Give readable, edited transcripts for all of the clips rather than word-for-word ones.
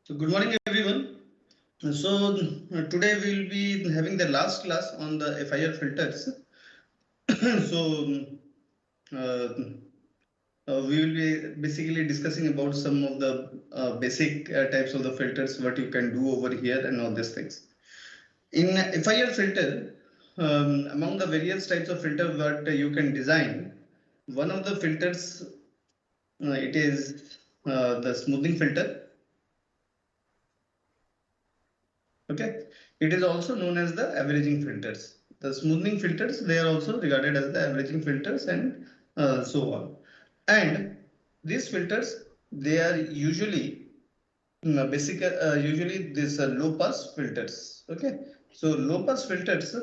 So good morning, everyone. Today we will be having the last class on the FIR filters. so uh, we will be basically discussing about some of the basic types of the filters, what you can do over here, and all these things. In FIR filter, among the various types of filter that you can design, one of the filters it is the smoothing filter. Okay, it is also known as the averaging filters. The smoothing filters, they are also regarded as the averaging filters and so on. And these filters, they are usually usually these low pass filters. Okay, so low pass filters,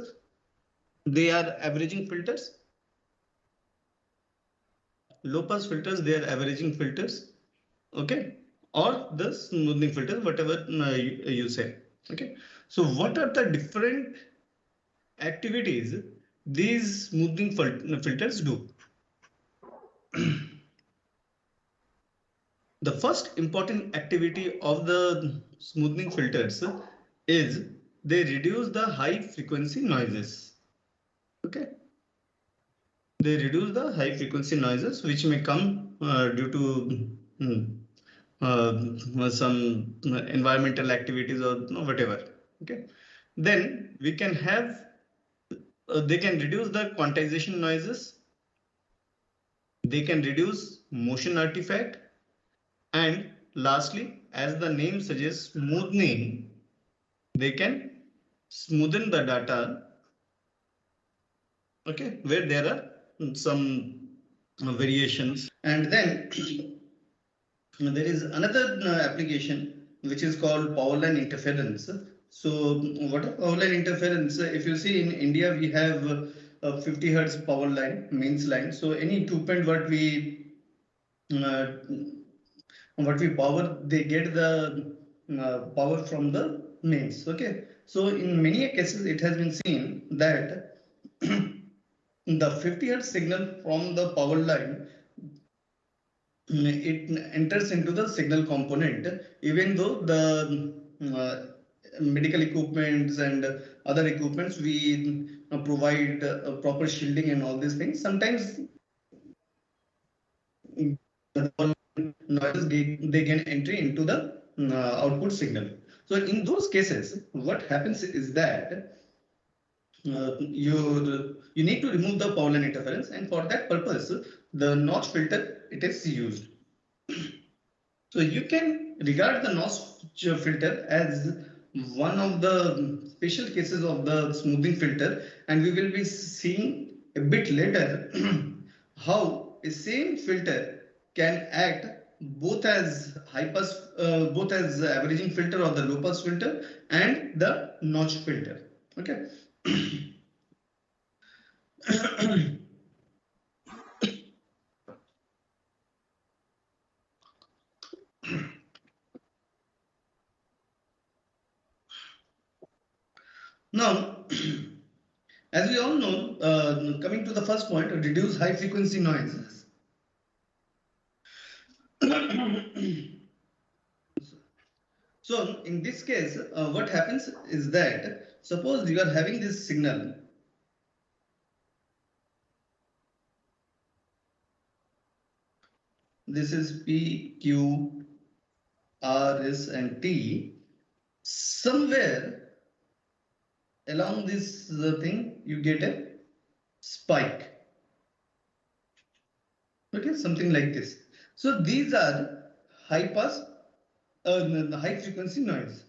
they are averaging filters. Low pass filters, they are averaging filters. Okay, or the smoothing filters, whatever you say. Okay, so what are the different activities these smoothing filters do? The first important activity of the smoothing filters is they reduce the high frequency noises. Okay, they reduce the high frequency noises which may come due to some environmental activities or whatever. Okay, then we can have they can reduce the quantization noises, they can reduce motion artifact, and lastly, as the name suggests, smoothing, they can smoothen the data, okay, where there are some variations. And then there is another application which is called power line interference. So what is power line interference? If you see in India, we have a 50 hertz power line, mains line. So any equipment uh, what we power, they get the power from the mains. Okay, so in many cases it has been seen that the 50 hertz signal from the power line, it enters into the signal component, even though the medical equipments and other equipments we provide proper shielding and all these things. Sometimes noises they gain entry into the output signal. So in those cases, what happens is that you need to remove the power line interference, and for that purpose, the notch filter it is used. So you can regard the notch filter as one of the special cases of the smoothing filter, and we will be seeing a bit later how a same filter can act both as high pass, both as averaging filter or the low pass filter and the notch filter. Okay. Now, as we all know, coming to the first point, reduce high frequency noises. So in this case, what happens is that suppose you are having this signal. This is P, Q, R, S, and T. Somewhere along this thing, you get a spike. Okay, something like this. So these are high pass, high frequency noise.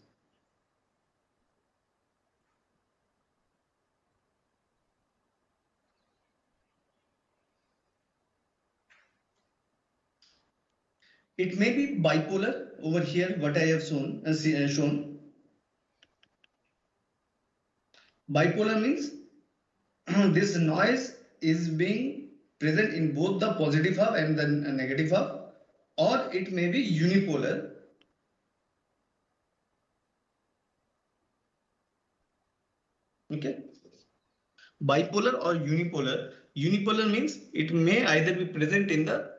It may be bipolar over here, what I have shown. Bipolar means this noise is being present in both the positive half and the negative half, or it may be unipolar. Okay, bipolar or unipolar. Unipolar means it may either be present in the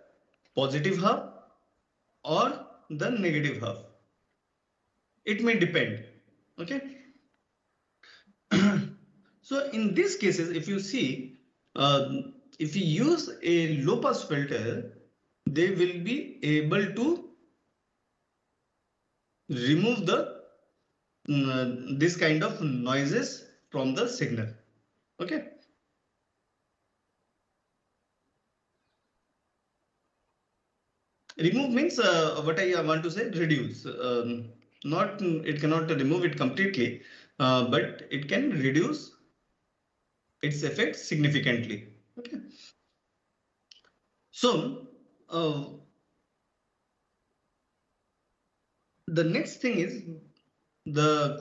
positive half or the negative half. It may depend. Okay. So in these cases, if you see, if you use a low pass filter, they will be able to remove the this kind of noises from the signal. Okay. Remove means what I want to say, reduce. Not it cannot remove it completely, but it can reduce its effect significantly. Okay. So the next thing is the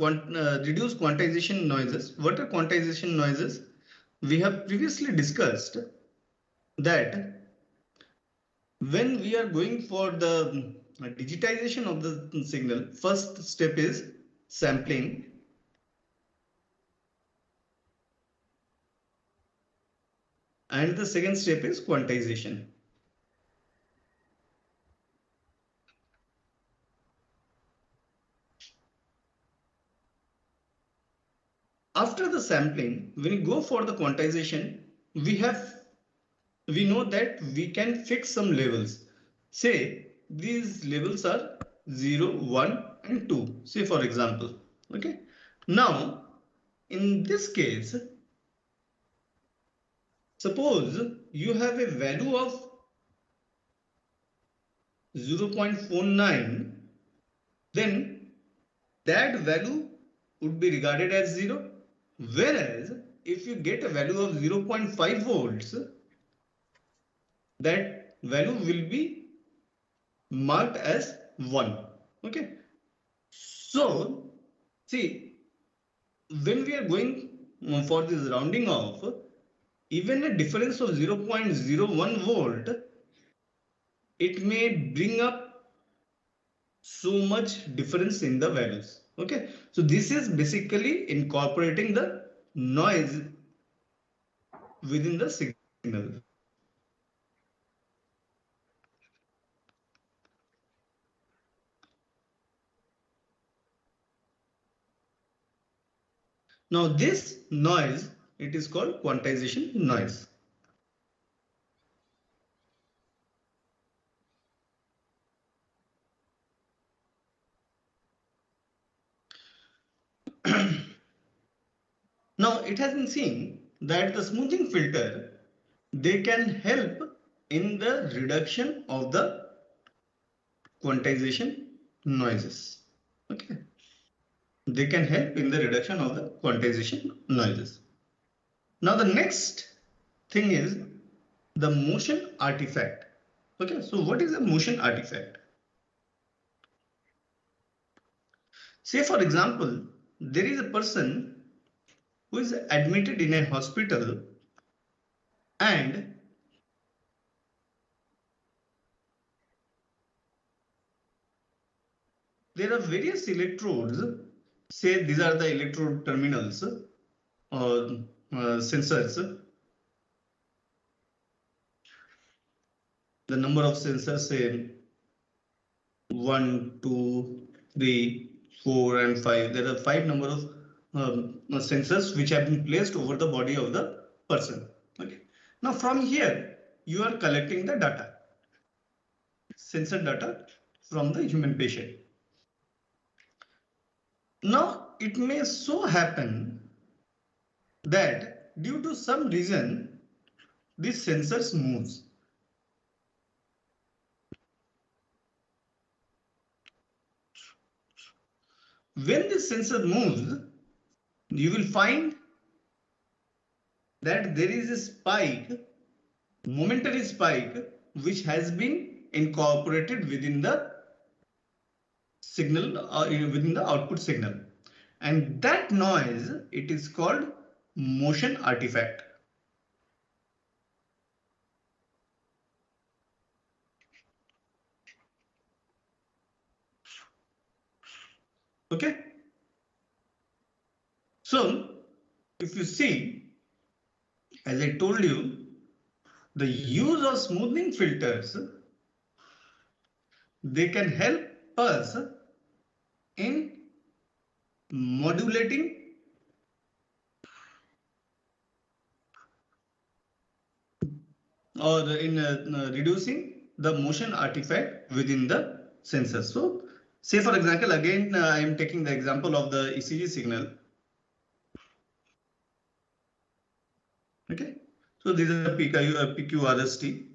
reduce quantization noises. What are quantization noises? We have previously discussed that when we are going for the digitization of the signal, first step is sampling. And the second step is quantization. After the sampling, when you go for the quantization, we know that we can fix some levels. Say these levels are 0, 1 and 2. Say for example. Okay. Now, in this case, suppose you have a value of 0.49, then that value would be regarded as 0. Whereas if you get a value of 0.5 volts, that value will be marked as 1. Okay. So, see, when we are going for this rounding off, even a difference of 0.01 volt, it may bring up so much difference in the values. Okay. So, this is basically incorporating the noise within the signal. Now this noise, it is called quantization noise. Now it has been seen that the smoothing filter, they can help in the reduction of the quantization noises. Okay. They can help in the reduction of the quantization noises. Now the next thing is the motion artifact. Okay, so what is a motion artifact? Say for example, there is a person who is admitted in a hospital and there are various electrodes. Say these are the electrode terminals or sensors. The number of sensors, say 1, 2, 3, 4 and 5. There are 5 number of sensors which have been placed over the body of the person. Okay. Now from here you are collecting the data, sensor data from the human patient. Now it may so happen that due to some reason this sensors moves. When this sensor moves, you will find that there is a spike, momentary spike, which has been incorporated within the signal within the output signal, and that noise, it is called motion artifact. Okay. So if you see, as I told you, the use of smoothing filters, they can help us in modulating or in reducing the motion artifact within the sensor. So say for example, again I am taking the example of the ECG signal. Okay, so these are PQRST.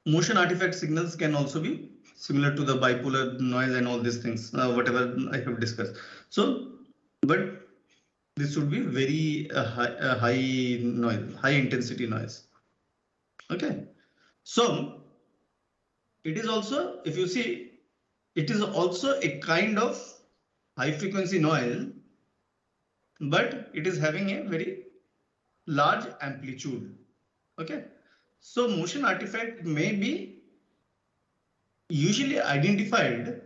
Motion artifact signals can also be similar to the bipolar noise and all these things, whatever I have discussed. So, but this should be very high noise, high intensity noise. Okay, so it is also, if you see, it is also a kind of high frequency noise, but it is having a very large amplitude. Okay, so motion artifact may be usually identified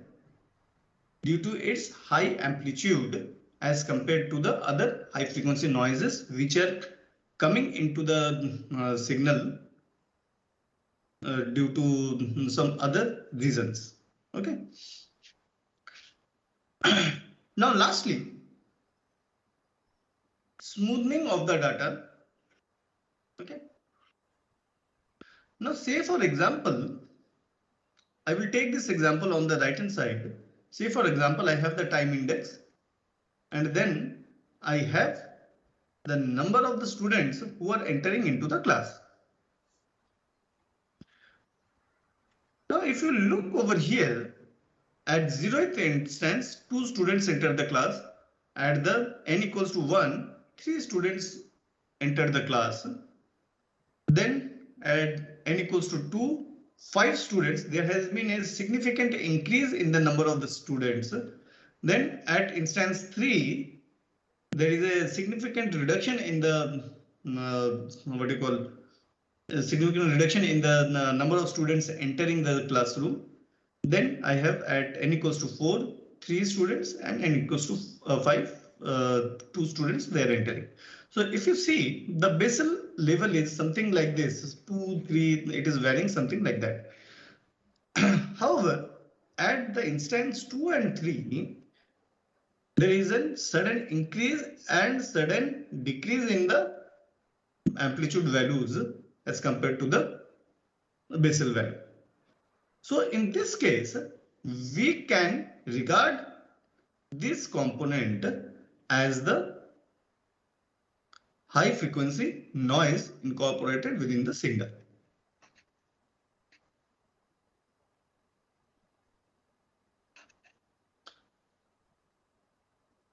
due to its high amplitude as compared to the other high frequency noises which are coming into the signal due to some other reasons. Okay. Now lastly, smoothing of the data. Okay. Now say for example, I will take this example on the right hand side. Say for example, I have the time index and then I have the number of the students who are entering into the class. Now, if you look over here, at 0th instance, 2 students enter the class. At the n equals to 1, 3 students enter the class. Then at n equals to 2, 5 students, there has been a significant increase in the number of the students. Then at instance 3, there is a significant reduction in the what do you call a significant reduction in the number of students entering the classroom. Then I have at n equals to 4, 3 students and n equals to 5, 2 students they are entering. So if you see the basal level is something like this, 2, 3, it is varying something like that. However, at the instance 2 and 3, there is a sudden increase and sudden decrease in the amplitude values as compared to the basal value. So in this case, we can regard this component as the high frequency noise incorporated within the signal.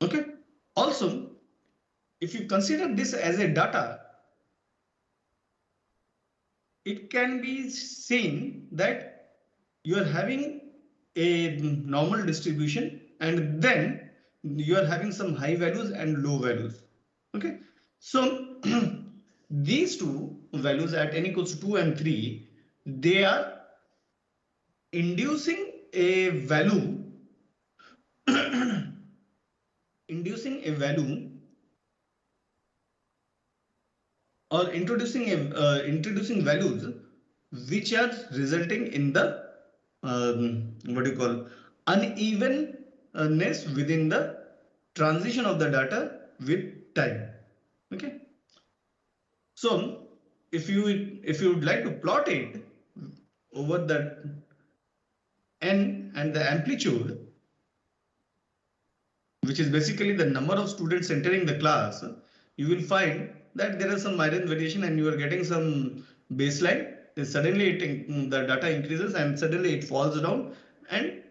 Okay. Also, if you consider this as a data, it can be seen that you are having a normal distribution and then you are having some high values and low values. Okay, so these two values at n equals to 2 and 3, they are inducing a value or introducing values which are resulting in the what do you call unevenness within the transition of the data with time. Okay, so if you would like to plot it over the n and the amplitude, which is basically the number of students entering the class, you will find that there is some minor variation and you are getting some baseline. Suddenly the data increases and suddenly it falls down, and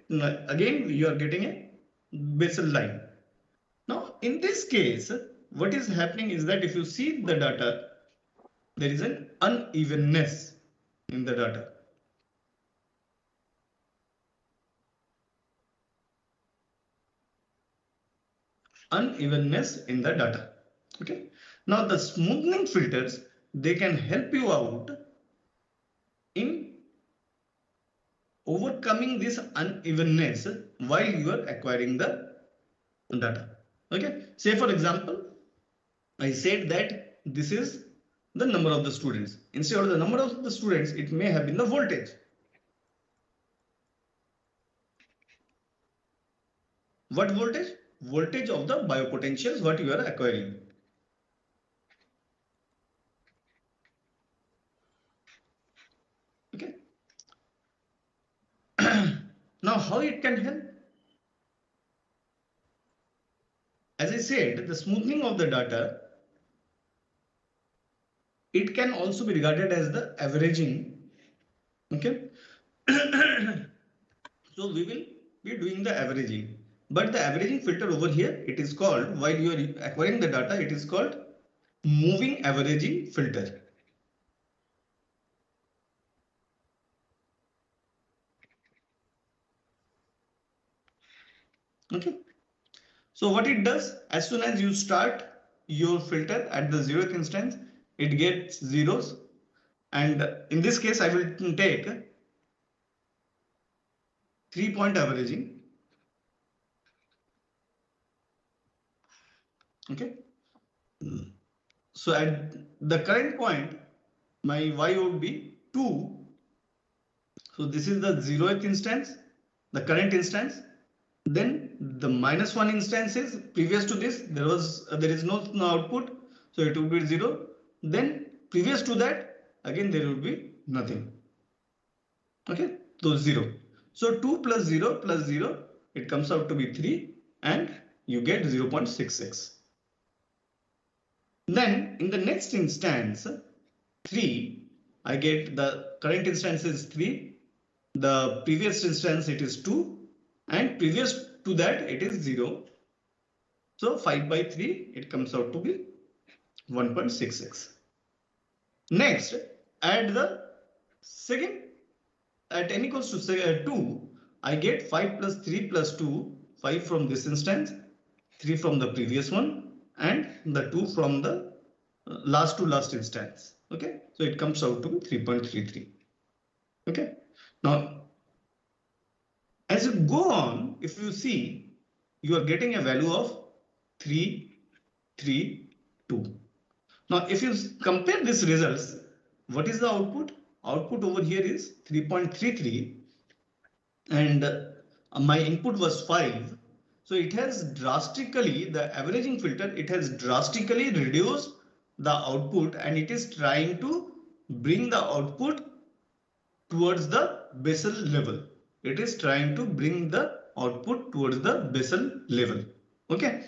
again you are getting a basal line. Now in this case, what is happening is that if you see the data, there is an unevenness in the data. Unevenness in the data. Okay. Now the smoothing filters, they can help you out in overcoming this unevenness while you are acquiring the data. Okay. Say for example, I said that this is the number of the students. Instead of the number of the students, it may have been the voltage. What voltage? Voltage of the biopotentials what you are acquiring. Okay. Now how it can help? As I said, the smoothing of the data, it can also be regarded as the averaging. Okay. So we will be doing the averaging. But the averaging filter over here, it is called, while you are acquiring the data, it is called moving averaging filter. Okay. So what it does, as soon as you start your filter at the 0th instance, it gets zeros. And in this case, I will take 3-point averaging. Okay. So at the current point, my y would be 2. So this is the 0th instance, the current instance. Then the -1 instance is previous to this, there is no output, so it will be 0. Then previous to that, again there will be nothing. Okay, so 0. So 2 plus 0 plus 0, it comes out to be 3, and you get 0.66. Then in the next instance, 3, I get the current instance is 3, the previous instance it is 2, and previous to that it is 0. So 5 by 3, it comes out to be 1.66. Next, add the second, at n equals to 2, I get 5 plus 3 plus 2, 5 from this instance, 3 from the previous one, and the 2 from the last to last instance. Okay, so it comes out to be 3.33. Okay, now as you go on, if you see, you are getting a value of 3, 3, 2. Now, if you compare these results, what is the output? Output over here is 3.33, and my input was 5. So it has drastically, the averaging filter, it has drastically reduced the output, and it is trying to bring the output towards the basal level. It is trying to bring the output towards the basal level. Okay.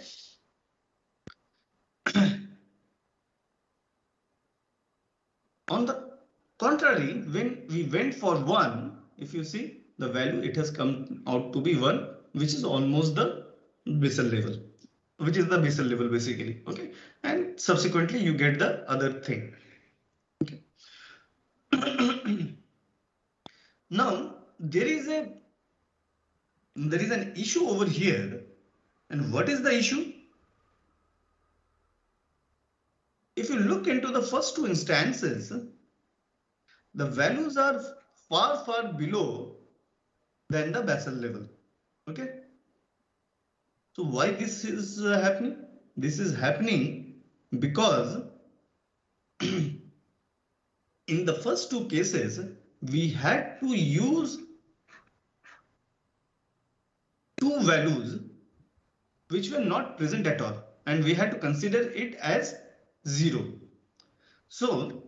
On the contrary, when we went for 1, if you see the value, it has come out to be 1, which is almost the basal level, which is the basal level basically. Okay. And subsequently you get the other thing. Okay. Now there is an issue over here. And what is the issue? If you look into the first two instances, the values are far below than the basal level. Okay. So why this is happening? This is happening because in the first two cases, we had to use two values which were not present at all, and we had to consider it as 0. So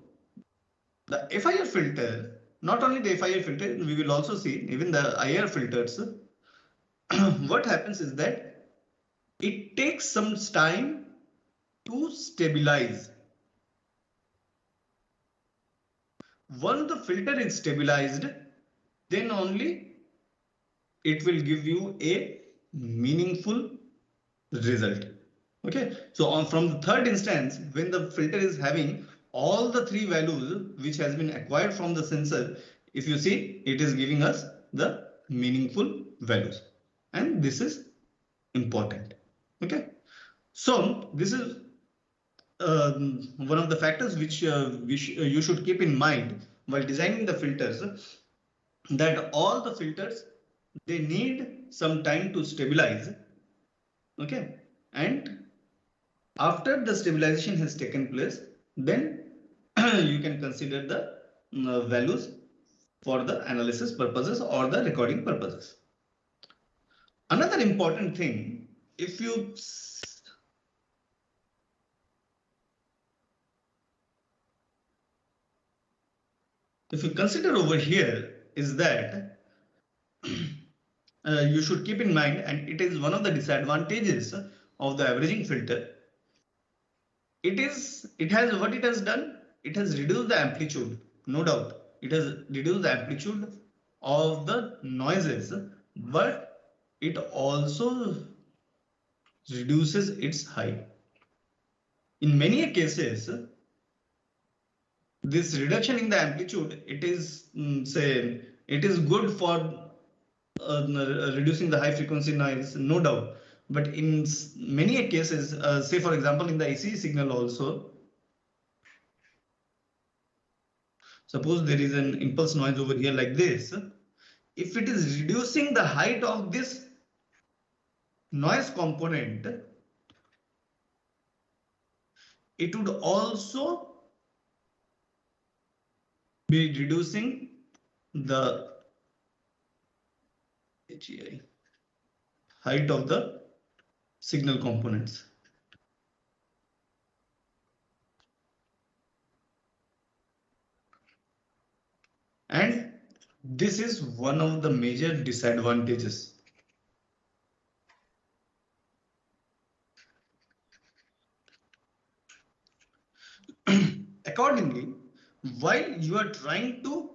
the FIR filter, not only the FIR filter, we will also see even the IR filters. What happens is that it takes some time to stabilize. Once the filter is stabilized, then only it will give you a meaningful result. Okay, so from the third instance, when the filter is having all the three values which has been acquired from the sensor, if you see, it is giving us the meaningful values, and this is important. Okay, so this is one of the factors which you should keep in mind while designing the filters, that all the filters, they need some time to stabilize. Okay, and after the stabilization has taken place, then you can consider the values for the analysis purposes or the recording purposes. Another important thing, if you consider over here, is that you should keep in mind, and it is one of the disadvantages of the averaging filter. It has what it has done. It has reduced the amplitude, no doubt. It has reduced the amplitude of the noises, but it also reduces its height. In many cases, this reduction in the amplitude, it is it is good for reducing the high frequency noise, no doubt. But in many cases, say for example in the AC signal also, suppose there is an impulse noise over here like this. If it is reducing the height of this noise component, it would also be reducing the height of the signal components. And this is one of the major disadvantages. Accordingly, while you are trying to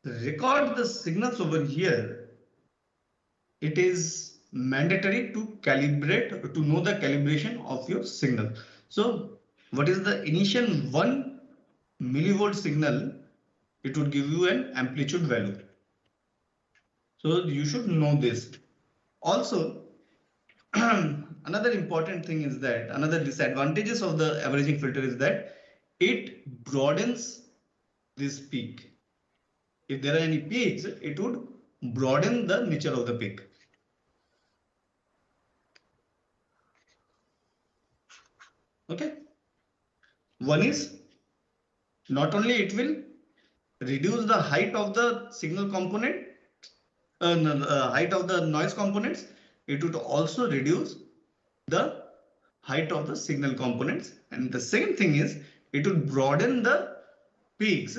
record the signals over here, it is mandatory to calibrate, to know the calibration of your signal. So what is the initial 1 millivolt signal? It would give you an amplitude value. So you should know this. Also, another important thing is that another disadvantages of the averaging filter is that it broadens this peak. If there are any peaks, it would broaden the nature of the peak. Okay. One is not only it will reduce the height of the signal component, height of the noise components, it would also reduce the height of the signal components. And the second thing is it would broaden the peaks.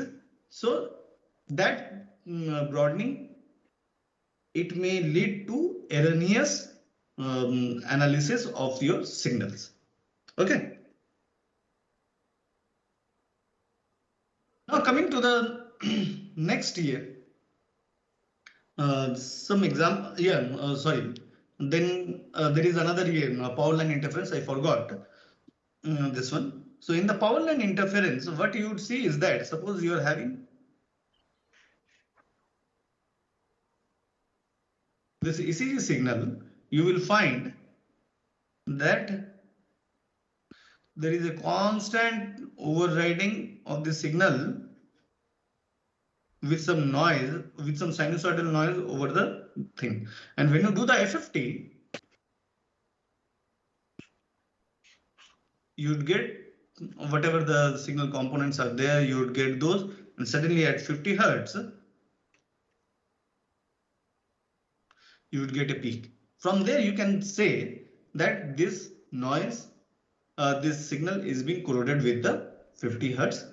So that broadening, it may lead to erroneous analysis of your signals. Okay. Now coming to the next year, some example. Yeah, sorry. Then there is another year, power line interference. I forgot this one. So in the power line interference, what you would see is that suppose you are having this ECG signal, you will find that there is a constant overriding of the signal with some noise, with some sinusoidal noise over the thing. And when you do the FFT, you'd get whatever the signal components are there, you would get those, and suddenly at 50 hertz, you would get a peak. From there, you can say that this noise, this signal is being corroded with the 50 hertz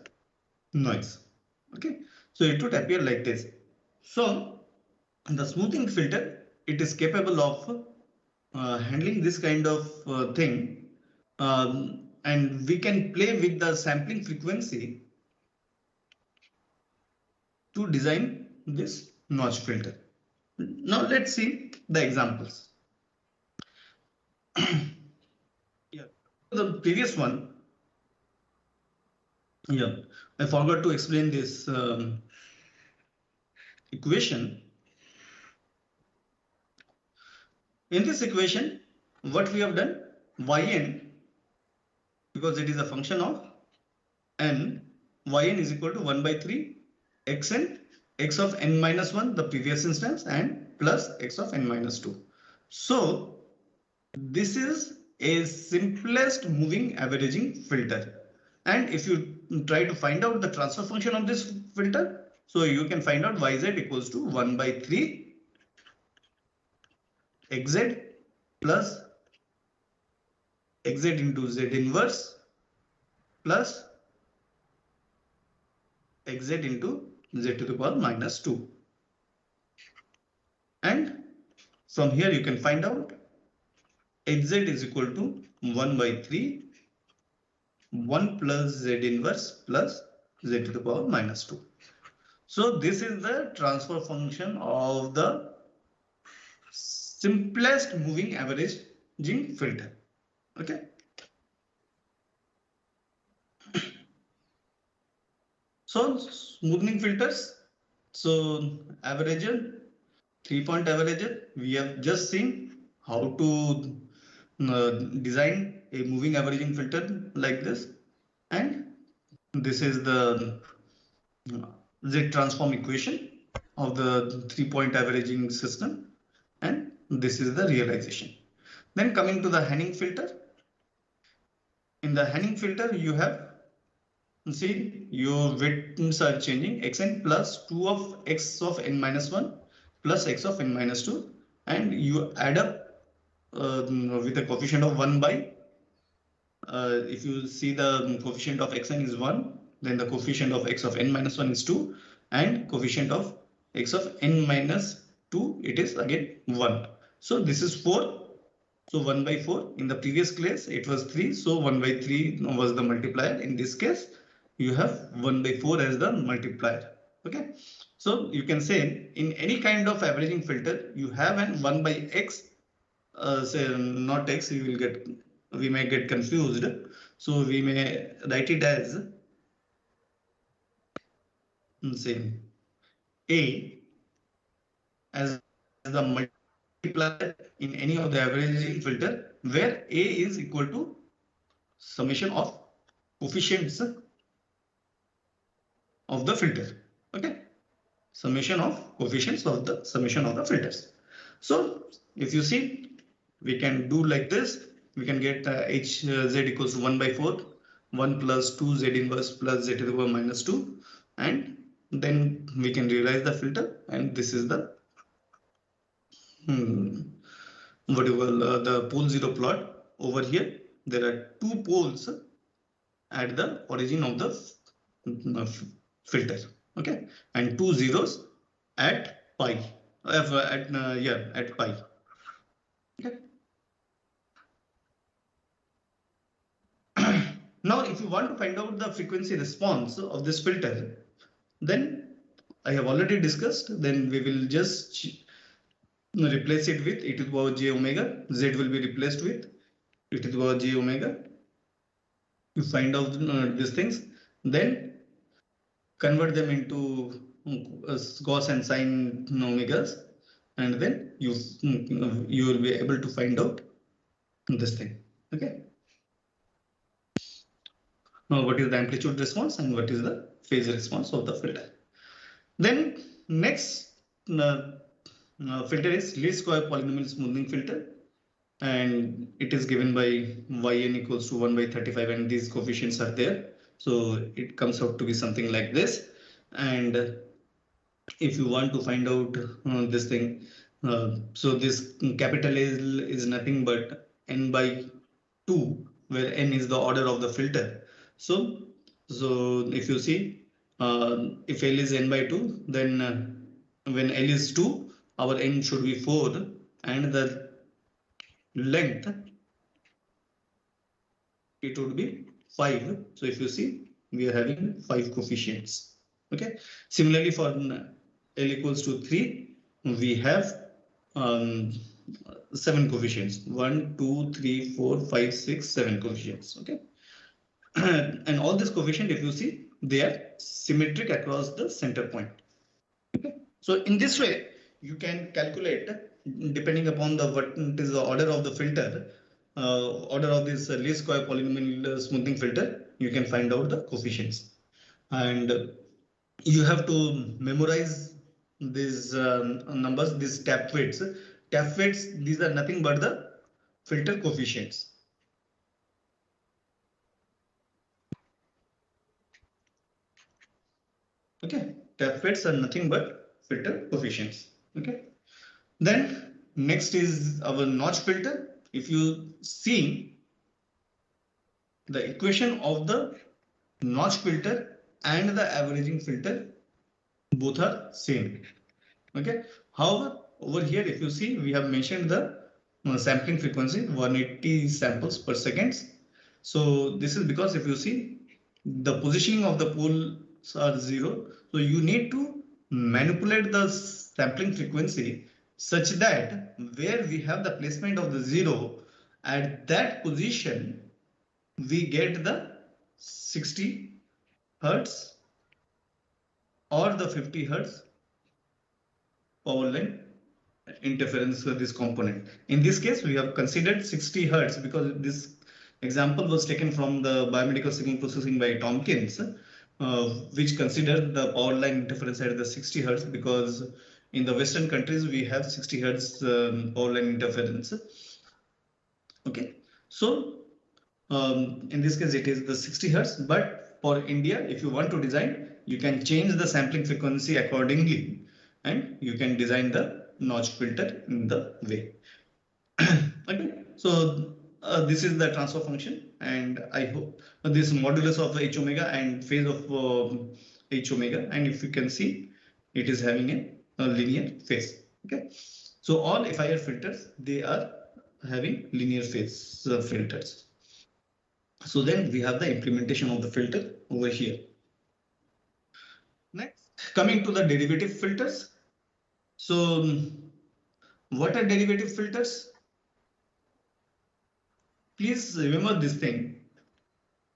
noise. Okay, so it would appear like this. So the smoothing filter, it is capable of handling this kind of thing, and we can play with the sampling frequency to design this notch filter. Now let's see the examples. Yeah, the previous one. Yeah, I forgot to explain this equation. In this equation, what we have done, yn, because it is a function of n, yn is equal to 1 by 3 xn, x of n minus 1, the previous instance, and plus x of n minus 2. So this is a simplest moving averaging filter. And if you try to find out the transfer function of this filter, so you can find out yz equals to 1 by 3 xz plus xz into z inverse plus xz into z to the power minus 2. And from here you can find out xz is equal to 1 by 3 1 plus z inverse plus z to the power minus 2. So this is the transfer function of the simplest moving averaging filter. Okay. So smoothing filters. So averager, 3-point averager. We have just seen how to design a moving averaging filter like this, and this is the Z transform equation of the 3-point averaging system, and this is the realization. Then coming to the Hanning filter. In the Hanning filter, you have, see, your weights are changing, xn plus 2 of x of n minus 1 plus x of n minus 2, and you add up with a coefficient of 1 by, if you see the coefficient of xn is 1, then the coefficient of x of n minus 1 is 2, and coefficient of x of n minus 2, it is again 1. So this is 4. So 1 by 4. In the previous case, it was 3. So 1 by 3 was the multiplier. In this case, you have 1 by 4 as the multiplier. Okay. So you can say in any kind of averaging filter, you have an 1 by x, say not x, we may get confused. So we may write it as, say, A as the multiplier in any of the averaging filter, where A is equal to summation of coefficients of the filter. Okay, summation of coefficients of the summation of the filters. So if you see, we can do like this. We can get hz equals to 1 by 4, 1 plus 2 z inverse plus z to the power minus 2, and then we can realize the filter, and this is the what you call the pole zero plot. Over here there are 2 poles at the origin of the filter, okay, and 2 zeros at pi, at pi. Okay. Now if you want to find out the frequency response of this filter, then I have already discussed, then we will just replace it with e to the power j omega. Z will be replaced with e to the power j omega. You find out these things, then convert them into cos and sine omegas, and then you will be able to find out this thing. Okay. Now what is the amplitude response and what is the phase response of the filter? Then next filter is least square polynomial smoothing filter, and it is given by yn equals to 1 by 35, and these coefficients are there. So it comes out to be something like this. And if you want to find out this thing, so this capital L is nothing but n by 2, where n is the order of the filter. So if you see, if L is n by 2, then when L is 2, our n should be 4, and the length, it would be 5. So if you see, we are having 5 coefficients. Okay. Similarly, for L equals to 3, we have 7 coefficients. 1, 2, 3, 4, 5, 6, 7 coefficients. Okay. And all this coefficient, if you see, they are symmetric across the center point. Okay. So in this way, you can calculate, depending upon the what is the order of the filter, order of this least square polynomial smoothing filter, you can find out the coefficients. And you have to memorize these numbers, these tap weights. Tap weights, these are nothing but the filter coefficients. Okay, tap weights are nothing but filter coefficients. Okay, then next is our notch filter. If you see the equation of the notch filter and the averaging filter, both are same. Okay. However, over here, if you see, we have mentioned the sampling frequency 180 samples per second. So this is because if you see the positioning of the poles are 0, so you need to manipulate the sampling frequency such that where we have the placement of the 0 at that position we get the 60 hertz or the 50 hertz power line interference with this component. In this case, we have considered 60 hertz because this example was taken from the biomedical signal processing by Tompkins, which considered the power line interference at the 60 hertz because in the Western countries we have 60 hertz power line interference. Okay, so in this case it is the 60 hertz, but for India, if you want to design, you can change the sampling frequency accordingly and you can design the notch filter in the way. Okay, so this is the transfer function, and I hope this modulus of H omega and phase of H omega, and if you can see, it is having a linear phase. Okay, so all FIR filters, they are having linear phase filters. So then we have the implementation of the filter over here. Next, coming to the derivative filters. So what are derivative filters? Please remember this thing,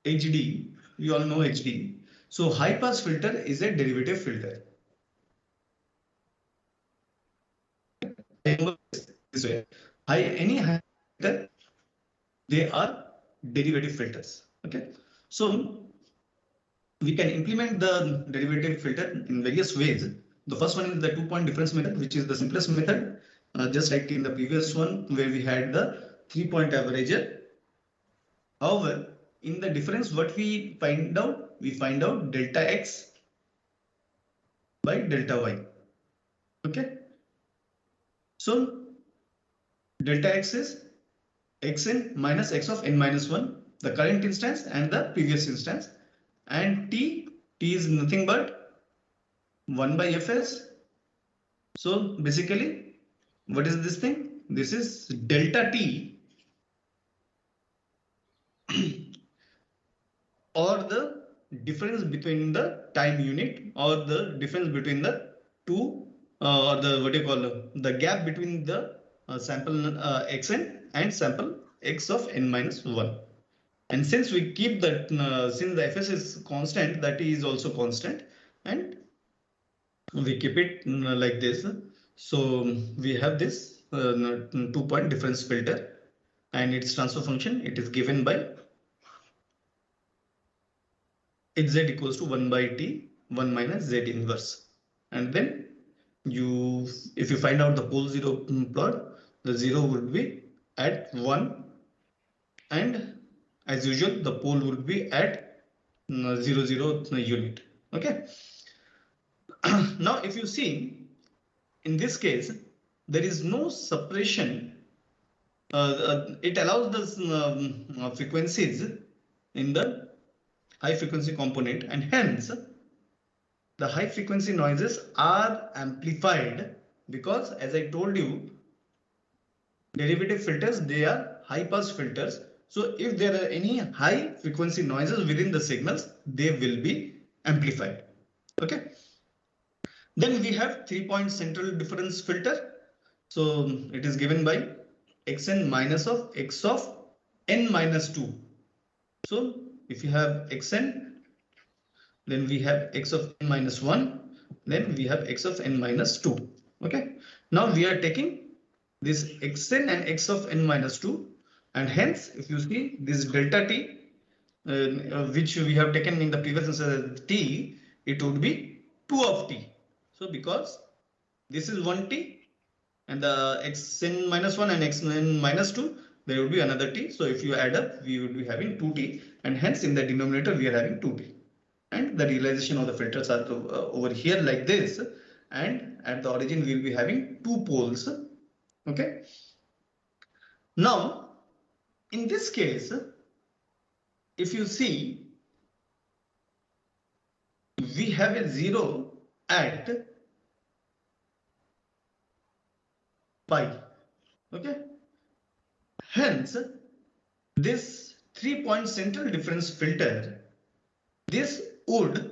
HD, you all know HD. So high pass filter is a derivative filter. This way, any high filter, they are derivative filters. Okay, so we can implement the derivative filter in various ways. The first one is the 2-point difference method, which is the simplest method, just like in the previous one where we had the 3-point averager. However, in the difference, what we find out delta x by delta y. Okay. So delta x is xn minus x of n minus 1, the current instance and the previous instance, and t is nothing but 1 by fs. So basically, what is this thing? This is delta t or the difference between the time unit, or the difference between the two, or the what you call the gap between the sample xn and sample x of n minus 1. And since we keep that, since the fs is constant, that is also constant, and we keep it like this. So we have this 2-point difference filter, and its transfer function, it is given by hz equals to 1 by t 1 minus z inverse. And then if you find out the pole 0 plot, the 0 would be at 1, and as usual the pole would be at 0 0 unit. Okay. Now if you see, in this case there is no suppression. It allows the frequencies in the high frequency component, and hence the high frequency noises are amplified because, as I told you, derivative filters, they are high pass filters. So if there are any high frequency noises within the signals, they will be amplified. Okay. Then we have 3-point central difference filter. So it is given by xn minus of x of n minus 2. So if you have xn, then we have x of n minus 1, then we have x of n minus 2. Okay. Now we are taking this xn and x of n minus 2, and hence if you see this delta t, which we have taken in the previous instance t, it would be 2 of t. So because this is 1t, and the xn minus 1 and xn minus 2, there would be another t. So if you add up, we would be having 2t, and hence in the denominator we are having 2t. And the realization of the filters are over here like this, and at the origin we will be having 2 poles Okay. Now, in this case, if you see, we have a 0 at pi. Okay. Hence, this 3-point central difference filter, this would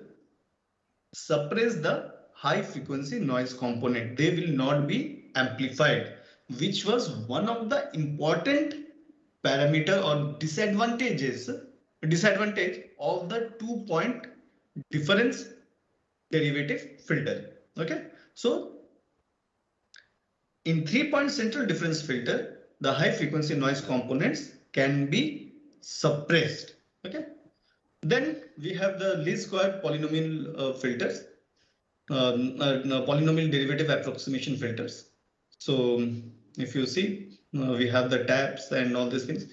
suppress the high frequency noise component. They will not be amplified, which was one of the important parameter or disadvantage of the 2-point difference derivative filter. Okay, so in 3-point central difference filter, the high frequency noise components can be suppressed. Okay, then we have the least square polynomial filters, polynomial derivative approximation filters. So if you see, we have the tabs and all these things,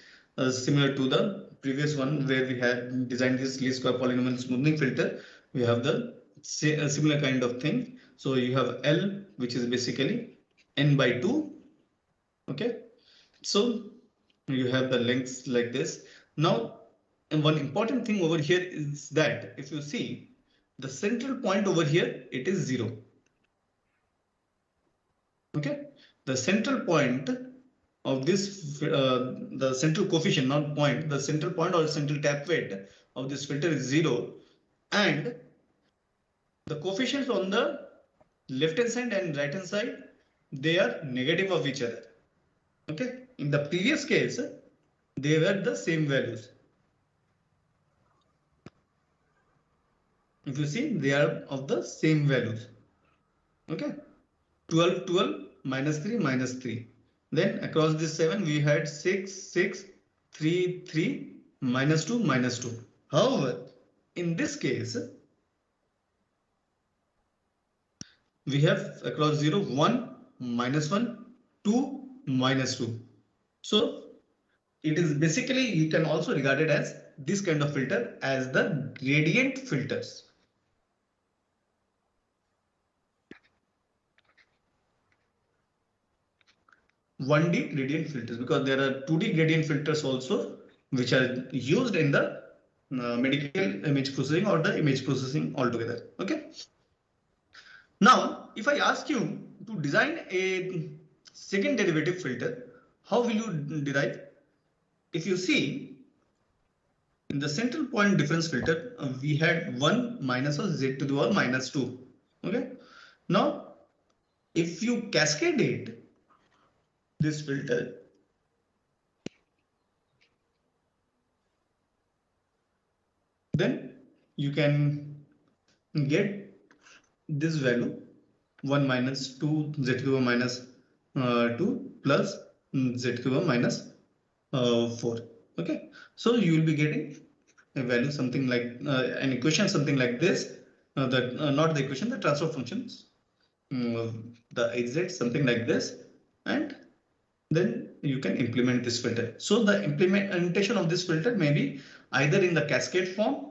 similar to the previous one where we had designed this least square polynomial smoothing filter. We have the similar kind of thing. So you have L, which is basically n by 2. Okay, so you have the lengths like this. Now, and one important thing over here is that if you see the central point over here, it is 0. Okay, the central point of this, the central coefficient, not point, the central point or central tap weight of this filter is 0, and the coefficients on the left hand side and right hand side, they are negative of each other. Okay, in the previous case, they were the same values. If you see, they are of the same values. Okay, 12, 12, minus 3, minus 3. Then across this 7, we had 6, 6, 3, 3, minus 2, minus 2. However, in this case, we have across 0, 1, minus 1, 2, minus 2. So it is basically, you can also regard it as this kind of filter as the gradient filters. 1D gradient filters, because there are 2D gradient filters also which are used in the medical image processing or the image processing altogether. Okay. Now, if I ask you to design a second derivative filter, how will you derive? If you see in the central point difference filter, we had 1 minus of z to the power minus 2. Okay. Now, if you cascade it, this filter, then you can get this value 1 minus 2 z to the power minus 2 plus z to the power minus 4. Okay, so you will be getting a value something like an equation something like this, not the equation, the transfer functions, the hz something like this, and then you can implement this filter. So the implementation of this filter may be either in the cascade form.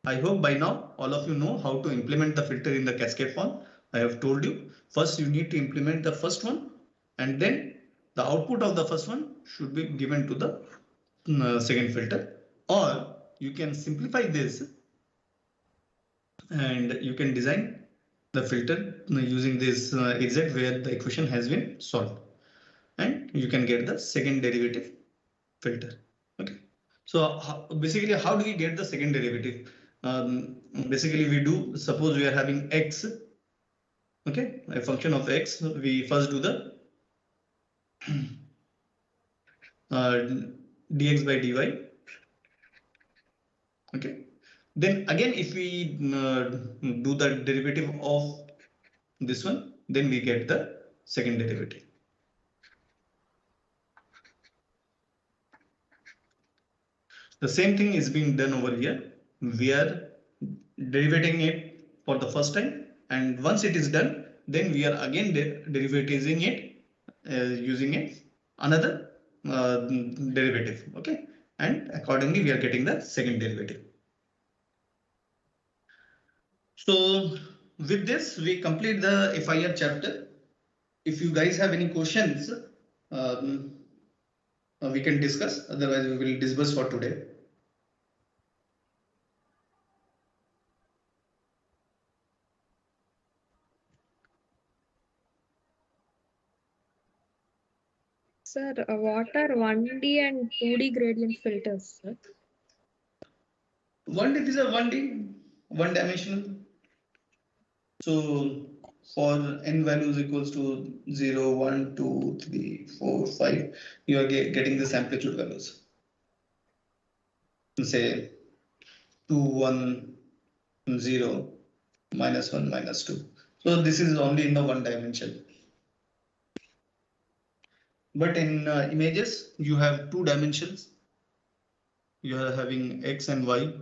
I hope by now all of you know how to implement the filter in the cascade form. I have told you, first you need to implement the first one, and then the output of the first one should be given to the second filter. Or you can simplify this and you can design the filter using this exit where the equation has been solved, and you can get the second derivative filter. Okay, so basically how do we get the second derivative? Basically we do, suppose we are having x, okay, a function of x, we first do the dx by dy. Okay, then again if we do the derivative of this one, then we get the second derivative. The same thing is being done over here. We are derivating it for the first time, and once it is done, then we are again derivating it using another derivative. Okay, and accordingly we are getting the second derivative. So with this we complete the FIR chapter. if you guys have any questions, we can discuss. Otherwise, we will disperse for today. Sir, what are 1D and 2D gradient filters, sir? 1D, these are 1D, one dimensional. So for n values equals to 0, 1, 2, 3, 4, 5, you are getting this amplitude values. Say 2, 1, 0, minus 1, minus 2. So this is only in the one dimension. But in images, you have two dimensions. You are having x and y.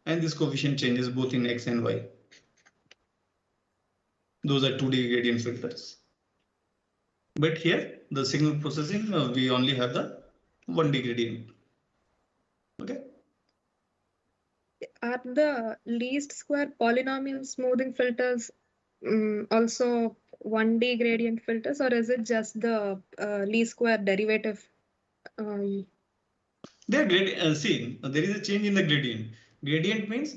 And this coefficient changes both in x and y. Those are 2D gradient filters. But here, the signal processing, we only have the 1D gradient. Okay. Are the least square polynomial smoothing filters also 1D gradient filters, or is it just the least square derivative? They are see, there is a change in the gradient. Gradient means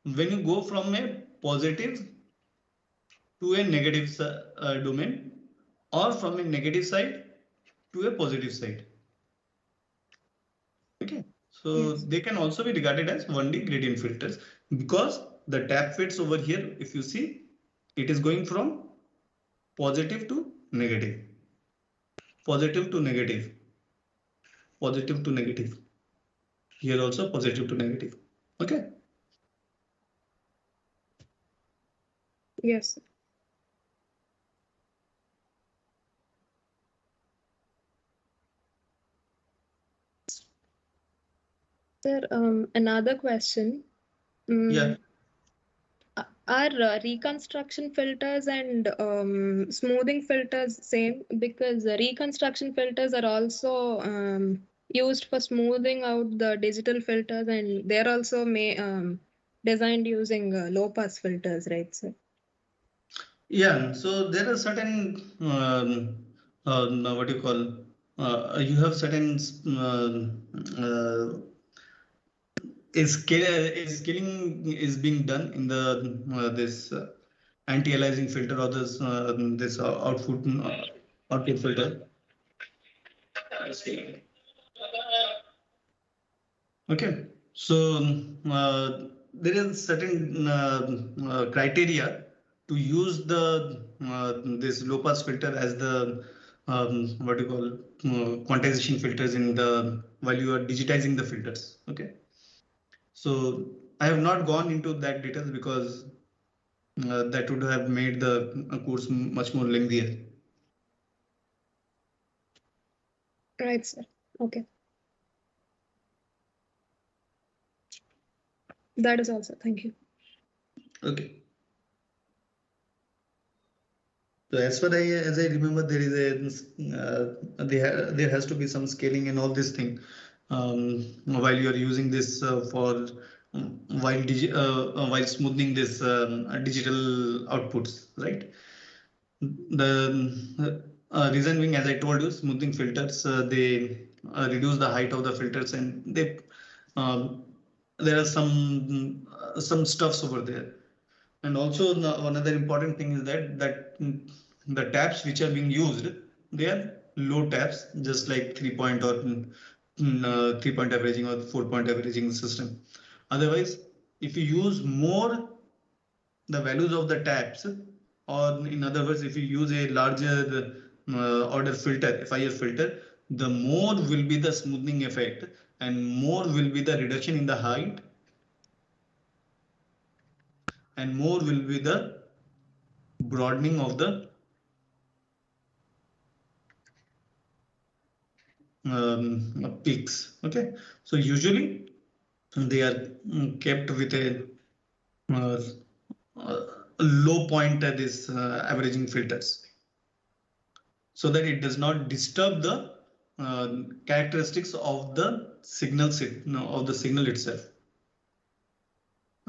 when you go from a positive to a negative domain, or from a negative side to a positive side. Okay, so Yes. they can also be regarded as 1D gradient filters because the tap fits over here, if you see, it is going from positive to negative, positive to negative, positive to negative. Here also positive to negative. Okay. Yes. Sir, another question. Yeah. Are reconstruction filters and smoothing filters same? Because reconstruction filters are also used for smoothing out the digital filters, and they're also designed using low pass filters, right, sir? Yeah, so there are certain what do you call you have certain scaling is being done in the this anti-aliasing filter or this output filter. Okay, so there is certain criteria to use the this low pass filter as the what do you call quantization filters in the while you are digitizing the filters. Okay, so I have not gone into that details because that would have made the course much more lengthier. Right, sir. Okay. That is also. Thank you. Okay. So as far as I remember, there is a there has to be some scaling and all this thing while you are using this for while smoothing this digital outputs, right? The reason being, as I told you, smoothing filters they reduce the height of the filters and they there are some stuffs over there. And also another important thing is the taps which are being used, they are low taps, just like 3-point or 3-point averaging or 4-point averaging system. Otherwise, if you use more the values of the taps, or in other words, if you use a larger order filter, FIR filter, the more will be the smoothing effect and more will be the reduction in the height and more will be the broadening of the peaks. Okay, so usually they are kept with a uh, uh, low point at this averaging filters so that it does not disturb the characteristics of the signal of the signal itself.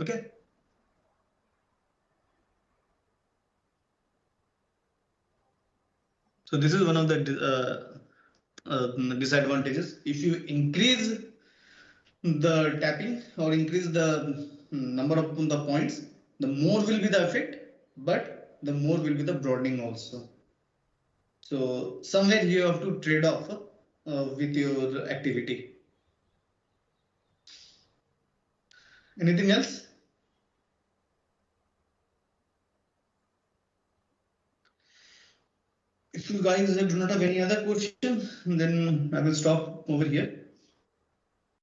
Okay. So this is one of the disadvantages. If you increase the tapping or increase the number of the points, the more will be the effect, but the more will be the broadening also. So somewhere you have to trade off with your activity. Anything else? If you guys do not have any other question, then I will stop over here.